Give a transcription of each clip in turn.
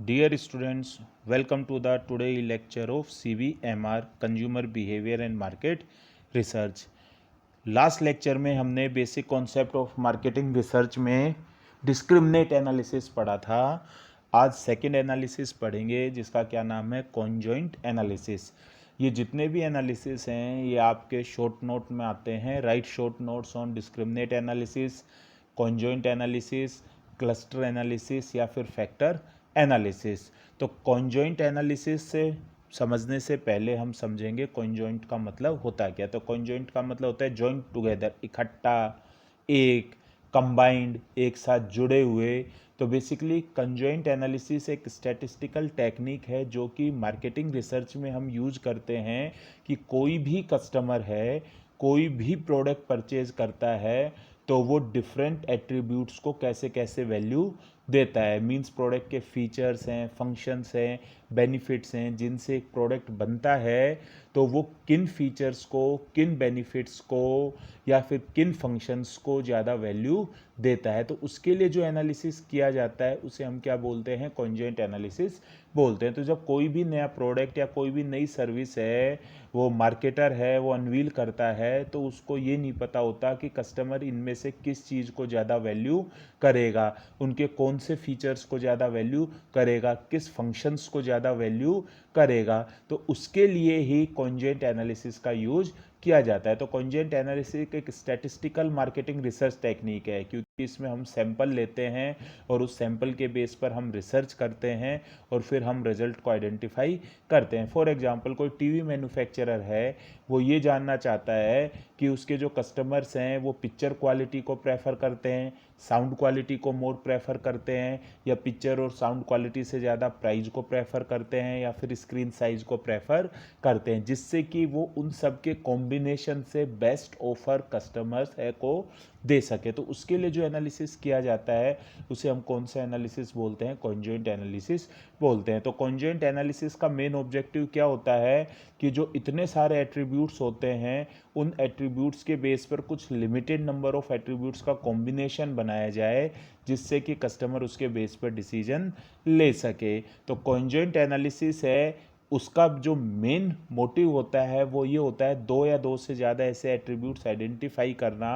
Dear students, welcome to the today lecture of CVMR Consumer Behavior and Market Research. Last lecture में हमने basic concept of marketing research में discriminate analysis पढ़ा था। आज second analysis पढ़ेंगे जिसका क्या नाम है कॉन्जॉइंट एनालिसिस। ये जितने भी एनालिसिस हैं ये आपके शॉर्ट नोट में आते हैं। Right short notes on discriminate analysis, conjoint analysis, cluster analysis या फिर फैक्टर एनालिसिस। तो कॉन्जॉइंट एनालिसिस से समझने से पहले हम समझेंगे कॉन्जॉइंट का मतलब होता क्या। तो कॉन्जॉइंट का मतलब होता है जॉइंट टुगेदर, इकट्ठा, एक, कंबाइंड, एक साथ जुड़े हुए। तो बेसिकली कॉन्जॉइंट एनालिसिस एक स्टैटिस्टिकल टेक्निक है जो कि मार्केटिंग रिसर्च में हम यूज करते हैं कि कोई भी कस्टमर है, कोई भी प्रोडक्ट परचेज करता है तो वो डिफरेंट एट्रीब्यूट्स को कैसे कैसे वैल्यू देता है। मींस प्रोडक्ट के फीचर्स हैं, फंक्शंस हैं, बेनिफिट्स हैं जिनसे एक प्रोडक्ट बनता है, तो वो किन फीचर्स को, किन बेनिफिट्स को या फिर किन फंक्शंस को ज़्यादा वैल्यू देता है। तो उसके लिए जो एनालिसिस किया जाता है उसे हम क्या बोलते हैं, कॉन्जॉइंट एनालिसिस बोलते हैं। तो जब कोई भी नया प्रोडक्ट या कोई भी नई सर्विस है, वो मार्केटर है, वो अनवील करता है, तो उसको ये नहीं पता होता कि कस्टमर इनमें से किस चीज़ को ज़्यादा वैल्यू करेगा, उनके कौन से फीचर्स को ज़्यादा वैल्यू करेगा, किस फंक्शंस को ज़्यादा वैल्यू करेगा। तो उसके लिए ही कॉन्जॉइंट एनालिसिस का यूज किया जाता है। तो कॉन्जॉइंट एनालिसिस एक स्टैटिस्टिकल मार्केटिंग रिसर्च टेक्निक है क्योंकि इसमें हम सैंपल लेते हैं और उस सैंपल के बेस पर हम रिसर्च करते हैं और फिर हम रिजल्ट को आइडेंटिफाई करते हैं। फॉर एग्जांपल कोई टीवी मैन्युफैक्चरर है, वो ये जानना चाहता है कि उसके जो कस्टमर्स हैं वो पिक्चर क्वालिटी को प्रेफर करते हैं, साउंड क्वालिटी को मोर प्रेफर करते हैं, या पिक्चर और साउंड क्वालिटी से ज़्यादा प्राइस को प्रेफर करते हैं, या फिर स्क्रीन साइज को प्रेफर करते हैं, जिससे कि वो उन सब के कॉम्बिनेशन से बेस्ट ऑफर कस्टमर्स है को दे सके। तो उसके लिए जो एनालिसिस किया जाता है उसे हम कौन सा एनालिसिस बोलते हैं, कॉन्जॉइंट एनालिसिस बोलते हैं। तो कॉन्जॉइंट एनालिसिस का मेन ऑब्जेक्टिव क्या होता है कि जो इतने सारे एट्रीब्यूट्स होते हैं उन एट्रीब्यूट्स के बेस पर कुछ लिमिटेड नंबर ऑफ एट्रीब्यूट्स का कॉम्बिनेशन बनाया जाए जिससे कि कस्टमर उसके बेस पर डिसीजन ले सके। तो कॉन्जॉइंट एनालिसिस है, उसका जो मेन मोटिव होता है वो ये होता है दो या दो से ज़्यादा ऐसे एट्रीब्यूट्स आइडेंटिफाई करना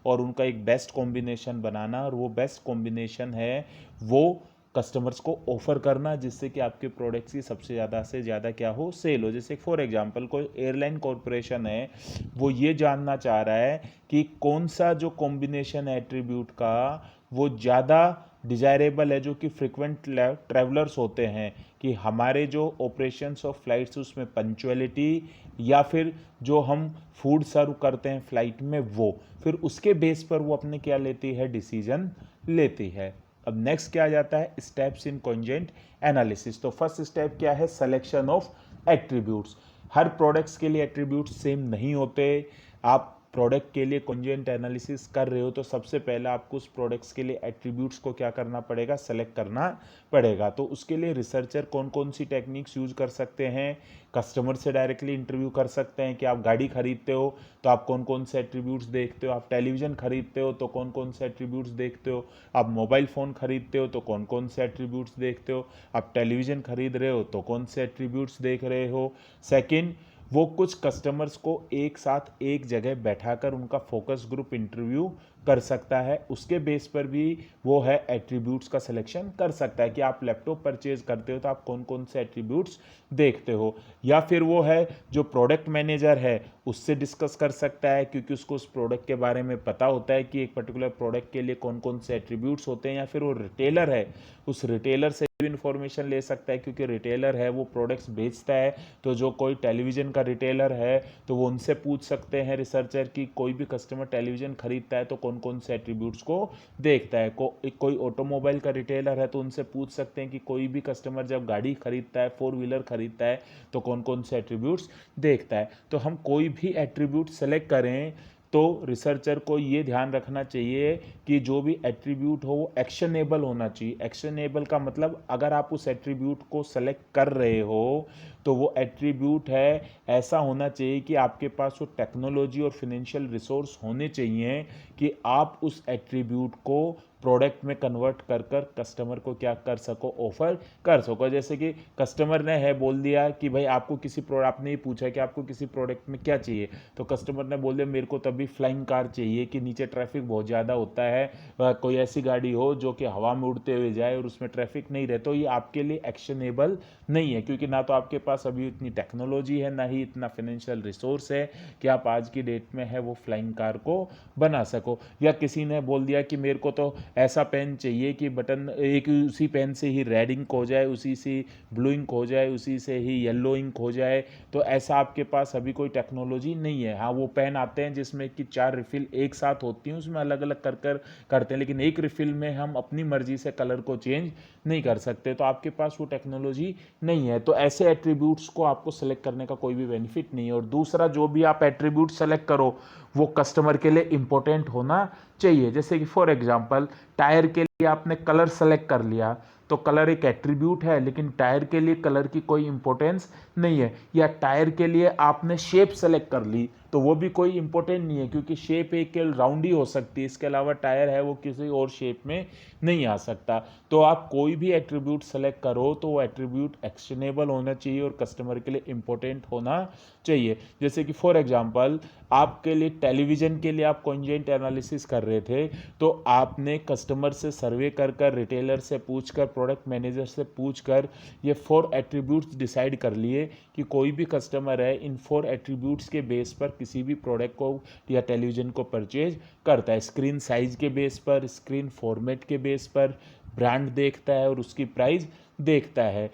और उनका एक बेस्ट कॉम्बिनेशन बनाना, और वो बेस्ट कॉम्बिनेशन है वो कस्टमर्स को ऑफर करना जिससे कि आपके प्रोडक्ट्स की सबसे ज़्यादा से ज़्यादा क्या हो, सेल हो। जैसे फॉर एग्जांपल कोई एयरलाइन कॉरपोरेशन है, वो ये जानना चाह रहा है कि कौन सा जो कॉम्बिनेशन है एट्रीब्यूट का वो ज़्यादा डिजायरेबल है, जो कि फ्रिक्वेंट ट्रैवलर्स होते हैं, कि हमारे जो ऑपरेशंस ऑफ फ्लाइट्स उसमें पंक्चुअलिटी या फिर जो हम फूड सर्व करते हैं फ्लाइट में, वो फिर उसके बेस पर वो अपने क्या लेती है, डिसीजन लेती है। अब नेक्स्ट क्या आ जाता है, स्टेप्स इन कॉन्जॉइंट एनालिसिस। तो फर्स्ट स्टेप क्या है, selection of attributes. Her products के लिए एट्रीब्यूट्स सेम नहीं होते। आप प्रोडक्ट के लिए कॉन्जॉइंट एनालिसिस कर रहे हो तो सबसे पहले आपको उस प्रोडक्ट्स के लिए एट्रीब्यूट्स को क्या करना पड़ेगा, सेलेक्ट करना पड़ेगा। तो उसके लिए रिसर्चर कौन कौन सी टेक्निक्स यूज कर सकते हैं, कस्टमर से डायरेक्टली इंटरव्यू कर सकते हैं कि आप गाड़ी खरीदते हो तो आप कौन कौन से एट्रीब्यूट्स देखते हो, आप टेलीविज़न खरीदते हो तो कौन कौन से एट्रीब्यूट्स देखते हो, आप मोबाइल फ़ोन खरीदते हो तो कौन कौन से एट्रीब्यूट्स देखते हो, आप टेलीविज़न खरीद रहे हो तो कौन से एट्रीब्यूट्स देख रहे हो। सेकेंड, वो कुछ कस्टमर्स को एक साथ एक जगह बैठाकर उनका फोकस ग्रुप इंटरव्यू कर सकता है, उसके बेस पर भी वो है एट्रीब्यूट्स का सिलेक्शन कर सकता है कि आप लैपटॉप परचेज करते हो तो आप कौन कौन से एट्रीब्यूट्स देखते हो। या फिर वो है जो प्रोडक्ट मैनेजर है उससे डिस्कस कर सकता है क्योंकि उसको उस प्रोडक्ट के बारे में पता होता है कि एक पर्टिकुलर प्रोडक्ट के लिए कौन कौन से एट्रीब्यूट्स होते हैं। या फिर वो रिटेलर है, उस रिटेलर से भी इंफॉर्मेशन ले सकता है क्योंकि रिटेलर है वो प्रोडक्ट्स बेचता है। तो जो कोई टेलीविज़न का रिटेलर है तो वो उनसे पूछ सकते हैं रिसर्चर कि कोई भी कस्टमर टेलीविज़न खरीदता है तो कौन कौन से एट्रीब्यूट्स को देखता है। कोई ऑटोमोबाइल का रिटेलर है तो उनसे पूछ सकते हैं कि कोई भी कस्टमर जब गाड़ी खरीदता है, फोर व्हीलर खरीदता है तो कौन कौन से एट्रीब्यूट्स देखता है। तो हम कोई भी एट्रीब्यूट सेलेक्ट करें तो रिसर्चर को ये ध्यान रखना चाहिए कि जो भी एट्रीब्यूट हो वो एक्शनेबल होना चाहिए। एक्शनेबल का मतलब अगर आप उस एट्रीब्यूट को सेलेक्ट कर रहे हो तो वो एट्रीब्यूट है ऐसा होना चाहिए कि आपके पास वो टेक्नोलॉजी और फिनेंशियल रिसोर्स होने चाहिए कि आप उस एट्रीब्यूट को प्रोडक्ट में कन्वर्ट कर कर कस्टमर को क्या कर सको, ऑफर कर सको। जैसे कि कस्टमर ने है बोल दिया कि भाई आपको किसी प्रोडक्ट, आपने ये पूछा कि आपको किसी प्रोडक्ट में क्या चाहिए, तो कस्टमर ने बोल दिया मेरे को तभी फ्लाइंग कार चाहिए कि नीचे ट्रैफिक बहुत ज़्यादा होता है, कोई ऐसी गाड़ी हो जो कि हवा में उड़ते हुए जाए और उसमें ट्रैफिक नहीं रहे। तो ये आपके लिए एक्शनेबल नहीं है, क्योंकि ना तो आपके पास अभी इतनी टेक्नोलॉजी है, ना ही इतना फाइनेंशियल रिसोर्स है कि आप आज की डेट में है वो फ्लाइंग कार को बना सको। या किसी ने बोल दिया कि मेरे को तो ऐसा पेन चाहिए कि बटन एक उसी पेन से ही रेड इंक हो जाए, उसी से ब्लू इंक हो जाए, उसी से ही येलो इंक हो जाए। तो ऐसा आपके पास अभी कोई टेक्नोलॉजी नहीं है। हाँ, वो पेन आते हैं जिसमें कि 4 रिफिल एक साथ होती हैं, उसमें अलग अलग कर कर करते हैं, लेकिन एक रिफिल में हम अपनी मर्जी से कलर को चेंज नहीं कर सकते। तो आपके पास वो टेक्नोलॉजी नहीं है, तो ऐसे एट्रीब्यूट्स को आपको सेलेक्ट करने का कोई भी बेनिफिट नहीं है। और दूसरा, जो भी आप एट्रीब्यूट सेलेक्ट करो वो कस्टमर के लिए इंपॉर्टेंट होना चाहिए। जैसे कि फॉर एग्जांपल टायर के लिए आपने कलर सेलेक्ट कर लिया, तो कलर एक एट्रीब्यूट है, लेकिन टायर के लिए कलर की कोई इंपॉर्टेंस नहीं है। या टायर के लिए आपने शेप सेलेक्ट कर ली, तो वो भी कोई इंपॉर्टेंट नहीं है, क्योंकि शेप एक राउंड ही हो सकती है, इसके अलावा टायर है वो किसी और शेप में नहीं आ सकता। तो आप कोई भी एट्रीब्यूट सेलेक्ट करो तो वो एट्रीब्यूट एक्शनेबल होना चाहिए और कस्टमर के लिए इंपॉर्टेंट होना चाहिए। जैसे कि फॉर एग्जांपल आपके लिए टेलीविज़न के लिए आप कॉन्जेंट एनालिसिस कर रहे थे, तो आपने कस्टमर से सर्वे कर कर, रिटेलर से पूछ कर, प्रोडक्ट मैनेजर से पूछ कर ये 4 एट्रीब्यूट्स डिसाइड कर लिए कि कोई भी कस्टमर है इन 4 एट्रीब्यूट्स के बेस पर किसी भी प्रोडक्ट को या टेलीविज़न को परचेज करता है। स्क्रीन साइज के बेस पर, स्क्रीन फॉर्मेट के बेस पर, ब्रांड देखता है और उसकी प्राइस देखता है।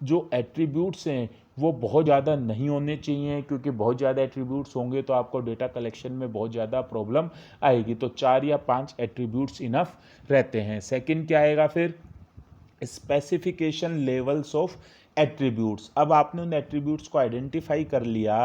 जो एट्रीब्यूट्स हैं वो बहुत ज़्यादा नहीं होने चाहिए, क्योंकि बहुत ज़्यादा एट्रीब्यूट्स होंगे तो आपको डेटा कलेक्शन में बहुत ज़्यादा प्रॉब्लम आएगी। तो 4 या 5 एट्रीब्यूट्स इनफ रहते हैं। सेकंड क्या आएगा फिर, स्पेसिफिकेशन लेवल्स ऑफ एट्रीब्यूट्स। अब आपने उन एट्रीब्यूट्स को आइडेंटिफाई कर लिया,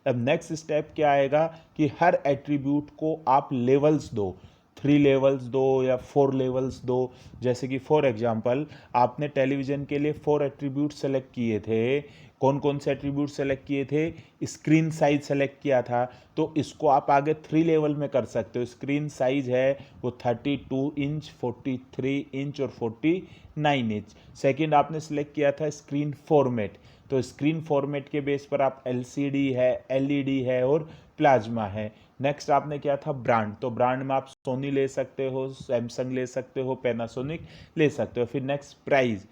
अब नेक्स्ट स्टेप क्या आएगा कि हर एट्रीब्यूट को आप लेवल्स दो, 3 लेवल्स दो या 4 लेवल्स दो। जैसे कि फॉर एग्जांपल आपने टेलीविज़न के लिए 4 एट्रीब्यूट सेलेक्ट किए थे। कौन कौन से एट्रीब्यूट सेलेक्ट किए थे, स्क्रीन साइज सेलेक्ट किया था, तो इसको आप आगे 3 लेवल में कर सकते हो। स्क्रीन साइज है वो 32 इंच, 43 इंच और 49 इंच। सेकंड आपने सेलेक्ट किया था स्क्रीन फॉर्मेट, तो स्क्रीन फॉर्मेट के बेस पर आप एलसीडी है, एलईडी है और प्लाज्मा है। नेक्स्ट आपने क्या था, ब्रांड, तो ब्रांड में आप सोनी ले सकते हो, सैमसंग ले सकते हो, पैनासोनिक ले सकते हो। फिर नेक्स्ट प्राइस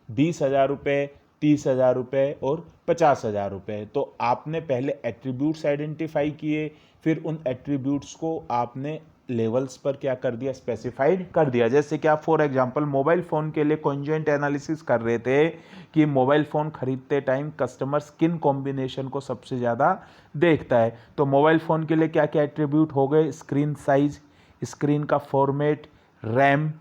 20,000 रुपये, 30,000 रुपये और 50,000 रुपये। तो आपने पहले एट्रीब्यूट्स आइडेंटिफाई किए, फिर उन एट्रीब्यूट्स को आपने लेवल्स पर क्या कर दिया, स्पेसिफाइड कर दिया। जैसे कि आप फॉर एग्जांपल मोबाइल फ़ोन के लिए कॉन्जेंट एनालिसिस कर रहे थे कि मोबाइल फ़ोन खरीदते टाइम कस्टमर किन कॉम्बिनेशन को सबसे ज़्यादा देखता है, तो मोबाइल फ़ोन के लिए क्या क्या एट्रीब्यूट हो गए, स्क्रीन साइज, स्क्रीन का फॉर्मेट, रैम,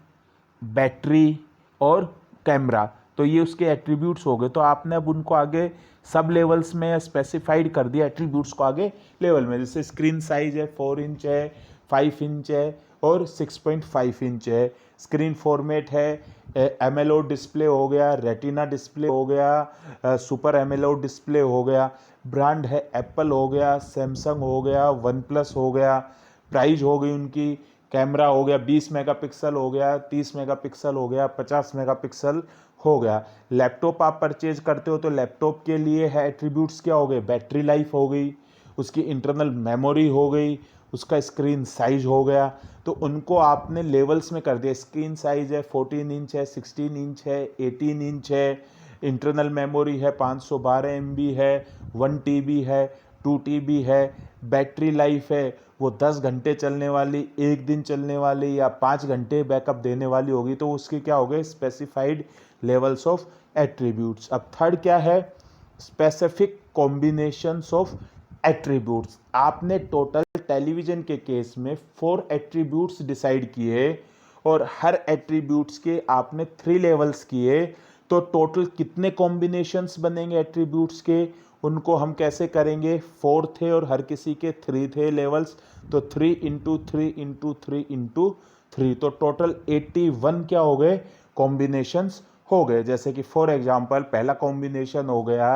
बैटरी और कैमरा। तो ये उसके एट्रीब्यूट्स हो गए। तो आपने अब उनको आगे सब लेवल्स में स्पेसिफाइड कर दिया एट्रीब्यूट्स को आगे लेवल में। जैसे स्क्रीन साइज है 4 इंच है, 5 इंच है और 6.5 इंच है। स्क्रीन फॉर्मेट है एमएलओ डिस्प्ले हो गया, रेटिना डिस्प्ले हो गया, सुपर एमएलओ डिस्प्ले हो गया। ब्रांड है एप्पल हो गया, सैमसंग हो गया, वन प्लस हो गया। प्राइस हो गई उनकी, कैमरा हो गया 20 मेगापिक्सल हो गया, 30 मेगापिक्सल हो गया, 50 मेगापिक्सल हो गया। लैपटॉप आप परचेज करते हो तो लैपटॉप के लिए है एट्रीब्यूट्स क्या हो गए, बैटरी लाइफ हो गई, उसकी इंटरनल मेमोरी हो गई, उसका स्क्रीन साइज हो गया। तो उनको आपने लेवल्स में कर दिया। स्क्रीन साइज है 14 इंच है, 16 इंच है, 18 इंच है, इंटरनल मेमोरी है 512 MB है, 1 TB है, 2 TB है। बैटरी लाइफ है वो 10 घंटे चलने वाली, 1 दिन चलने वाली या 5 घंटे बैकअप देने वाली होगी। तो उसके क्या हो गए, स्पेसिफाइड लेवल्स ऑफ एट्रीब्यूट्स। अब थर्ड क्या है, स्पेसिफिक कॉम्बिनेशंस ऑफ एट्रीब्यूट्स। आपने टोटल टेलीविजन के केस में 4 एट्रीब्यूट्स डिसाइड किए और हर एट्रीब्यूट्स के आपने 3 लेवल्स किए, तो टोटल कितने कॉम्बिनेशंस बनेंगे एट्रीब्यूट्स के, उनको हम कैसे करेंगे, 4 थे और हर किसी के 3 थे लेवल्स, तो 3 इंटू 3 इंटू 3 इंटू 3, तो टोटल 81 क्या हो गए, कॉम्बिनेशंस हो गए। जैसे कि फॉर एग्जांपल पहला कॉम्बिनेशन हो गया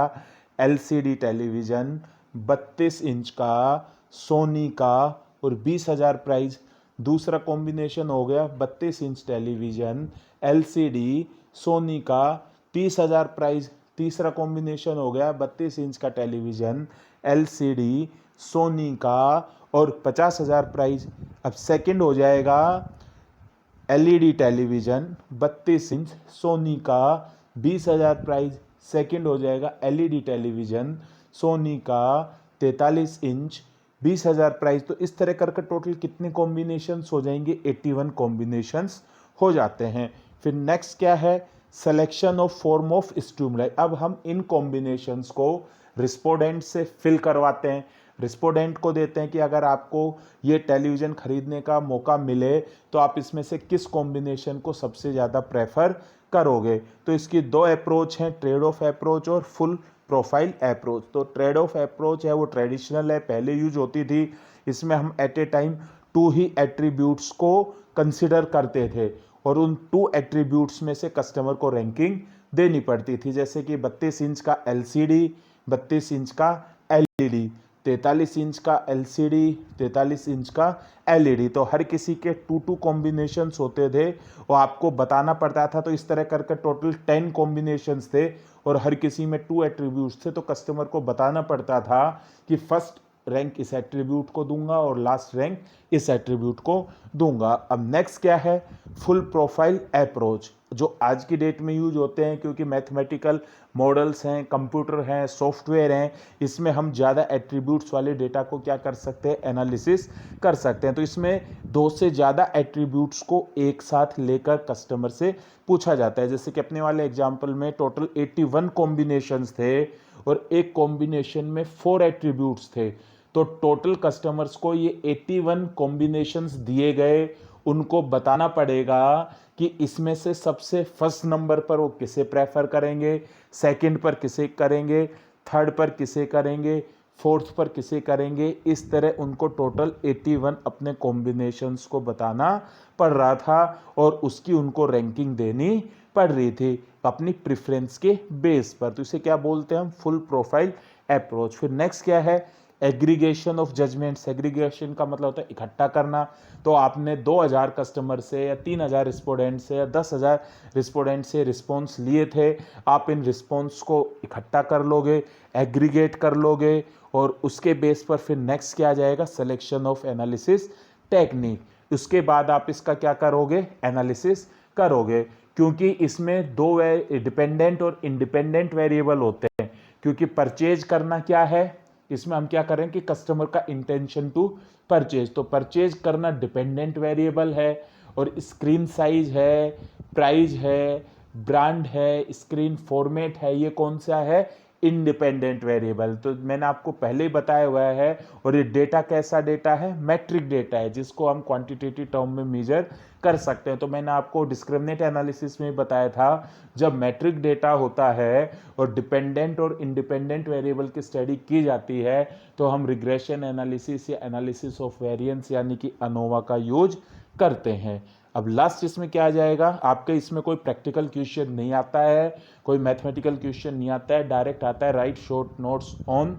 LCD टेलीविज़न 32 इंच का सोनी का और 20,000 प्राइस। दूसरा कॉम्बिनेशन हो गया 32 इंच टेलीविज़न LCD सोनी का 30,000 प्राइस। तीसरा कॉम्बिनेशन हो गया 32 इंच का टेलीविज़न LCD सोनी का और 50,000 प्राइस। अब सेकंड हो जाएगा LED टेलीविज़न 32 इंच सोनी का 20,000 प्राइस। सेकंड हो जाएगा LED टेलीविज़न सोनी का 43 इंच 20,000 प्राइस। तो इस तरह करके टोटल कितने कॉम्बिनेशंस हो जाएंगे? 81 कॉम्बिनेशंस हो जाते हैं। फिर नेक्स्ट क्या है? Selection of form of stimuli. अब हम इन कॉम्बिनेशंस को रिस्पोंडेंट से फिल करवाते हैं। रिस्पोंडेंट को देते हैं कि अगर आपको ये टेलीविज़न खरीदने का मौका मिले तो आप इसमें से किस कॉम्बिनेशन को सबसे ज़्यादा प्रेफर करोगे। तो इसकी दो अप्रोच हैं, ट्रेड ऑफ अप्रोच और फुल प्रोफाइल अप्रोच। तो ट्रेड ऑफ अप्रोच है वो ट्रेडिशनल है, पहले यूज होती थी। इसमें हम एट ए टाइम 2 ही एट्रीब्यूट्स को कंसिडर करते थे और उन 2 एट्रीब्यूट्स में से कस्टमर को रैंकिंग देनी पड़ती थी, जैसे कि 32 इंच का LCD, 32 इंच का LED, 43 इंच का LCD, 43 इंच का LED। तो हर किसी के 2 कॉम्बिनेशंस होते थे वो आपको बताना पड़ता था। तो इस तरह करके टोटल 10 कॉम्बिनेशंस थे और हर किसी में 2 एट्रीब्यूट्स थे। तो कस्टमर को बताना पड़ता था कि फर्स्ट रैंक इस एट्रीब्यूट को दूंगा और लास्ट रैंक इस एट्रीब्यूट को दूंगा। अब नेक्स्ट क्या है? फुल प्रोफाइल अप्रोच, जो आज की डेट में यूज होते हैं क्योंकि मैथमेटिकल मॉडल्स हैं, कंप्यूटर हैं, सॉफ्टवेयर हैं, इसमें हम ज़्यादा एट्रीब्यूट्स वाले डेटा को क्या कर सकते हैं? एनालिसिस कर सकते हैं। तो इसमें 2 से ज़्यादा एट्रीब्यूट्स को एक साथ लेकर कस्टमर से पूछा जाता है। जैसे कि अपने वाले एग्जाम्पल में टोटल 81 कॉम्बिनेशंस थे और एक कॉम्बिनेशन में 4 एट्रीब्यूट्स थे। तो टोटल कस्टमर्स को ये 81 कॉम्बिनेशंस दिए गए, उनको बताना पड़ेगा कि इसमें से सबसे फर्स्ट नंबर पर वो किसे प्रेफर करेंगे, सेकंड पर किसे करेंगे, थर्ड पर किसे करेंगे, फोर्थ पर किसे करेंगे। इस तरह उनको टोटल 81 अपने कॉम्बिनेशंस को बताना पड़ रहा था और उसकी उनको रैंकिंग देनी पड़ रही थी अपनी प्रेफरेंस के बेस पर। तो इसे क्या बोलते हैं हम? Full profile approach. फिर नेक्स्ट क्या है? Aggregation of judgement. एग्रीगेशन का मतलब होता है इकट्ठा करना। तो आपने 2000 कस्टमर से या 3000 रिस्पोंडेंट से या 10,000 रिस्पोंडेंट से रिस्पॉन्स लिए थे, आप इन रिस्पॉन्स को इकट्ठा कर लोगे, एग्रीगेट कर लोगे और उसके बेस पर फिर नेक्स्ट क्या आ जाएगा? Selection of analysis technique. उसके बाद आप इसका क्या करोगे? एनालिसिस करोगे, क्योंकि इसमें 2 डिपेंडेंट और इंडिपेंडेंट वेरिएबल होते हैं। क्योंकि परचेज करना क्या है? इसमें हम क्या करें कि कस्टमर का इंटेंशन टू परचेज, तो परचेज करना डिपेंडेंट वेरिएबल है और स्क्रीन साइज है, प्राइस है, ब्रांड है, स्क्रीन फॉर्मेट है, ये कौन सा है? Independent variable. तो मैंने आपको पहले ही बताया हुआ है। और ये डेटा कैसा डेटा है? मैट्रिक डेटा है, जिसको हम क्वांटिटेटिव टर्म में मेजर कर सकते हैं। तो मैंने आपको डिस्क्रिमिनेंट एनालिसिस में बताया था, जब मैट्रिक डेटा होता है और डिपेंडेंट और इंडिपेंडेंट वेरिएबल की स्टडी की जाती है तो हम रिग्रेशन एनालिसिस या एनालिसिस ऑफ वेरिएंस यानी कि अनोवा का यूज करते हैं। अब लास्ट इसमें क्या आ जाएगा? आपके इसमें कोई प्रैक्टिकल क्वेश्चन नहीं आता है, कोई मैथमेटिकल क्वेश्चन नहीं आता है, डायरेक्ट आता है right short notes on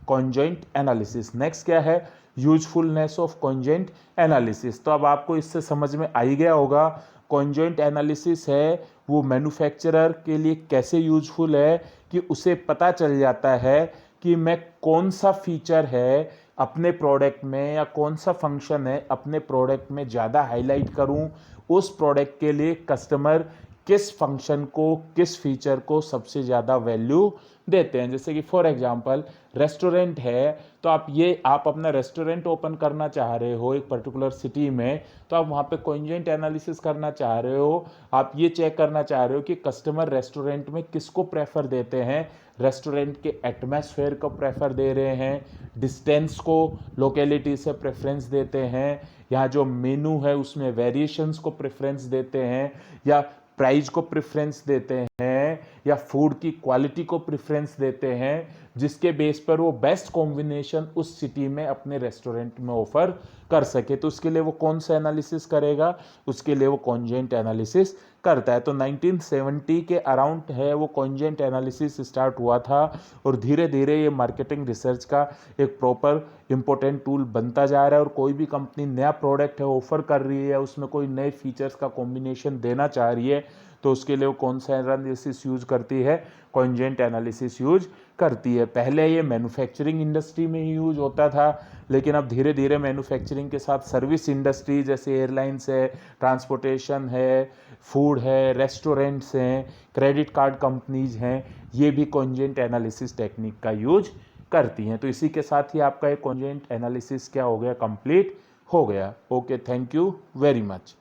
conjoint analysis. Next क्या है? Usefulness of conjoint analysis. तो अब आपको इससे समझ में आ ही गया होगा कॉन्जॉइंट एनालिसिस है वो मैन्युफैक्चरर के लिए कैसे यूजफुल है कि उसे पता चल जाता है कि मैं कौन सा फीचर है अपने प्रोडक्ट में या कौन सा फंक्शन है अपने प्रोडक्ट में ज़्यादा हाईलाइट करूं। उस प्रोडक्ट के लिए कस्टमर किस फंक्शन को, किस फीचर को सबसे ज़्यादा वैल्यू देते हैं। जैसे कि फॉर एग्जांपल रेस्टोरेंट है, तो आप अपना रेस्टोरेंट ओपन करना चाह रहे हो एक पर्टिकुलर सिटी में, तो आप वहाँ पे कॉन्जॉइंट एनालिसिस करना चाह रहे हो। आप ये चेक करना चाह रहे हो कि कस्टमर रेस्टोरेंट में किसको प्रेफर देते हैं। रेस्टोरेंट के एटमॉस्फेयर को प्रेफर दे रहे हैं, डिस्टेंस को लोकेलिटी से प्रेफरेंस देते हैं, या जो मेनू है उसमें वेरिएशंस को प्रेफरेंस देते हैं, या प्राइस को प्रेफरेंस देते हैं, या फूड की क्वालिटी को प्रेफरेंस देते हैं, जिसके बेस पर वो बेस्ट कॉम्बिनेशन उस सिटी में अपने रेस्टोरेंट में ऑफर कर सके। तो उसके लिए वो कौन सा एनालिसिस करेगा? उसके लिए वो कॉन्जॉइंट एनालिसिस करता है। तो 1970 के अराउंड है वो कॉन्जेंट एनालिसिस स्टार्ट हुआ था और धीरे धीरे ये मार्केटिंग रिसर्च का एक प्रॉपर इम्पोर्टेंट टूल बनता जा रहा है। और कोई भी कंपनी नया प्रोडक्ट है ऑफर कर रही है, उसमें कोई नए फीचर्स का कॉम्बिनेशन देना चाह रही है, तो उसके लिए वो कौन सा एनालिसिस यूज करती है, कॉन्जेंट एनालिसिस यूज करती है। पहले ये मैन्युफैक्चरिंग इंडस्ट्री में ही यूज होता था, लेकिन अब धीरे धीरे मैन्युफैक्चरिंग के साथ सर्विस इंडस्ट्री जैसे एयरलाइंस है, ट्रांसपोर्टेशन है, फूड है, रेस्टोरेंट्स हैं, क्रेडिट कार्ड कंपनीज हैं, ये भी कॉन्जेंट एनालिसिस टेक्निक का यूज करती हैं। तो इसी के साथ ही आपका एक कॉन्जेंट एनालिसिस क्या हो गया, कंप्लीट हो गया। Okay, thank you very much.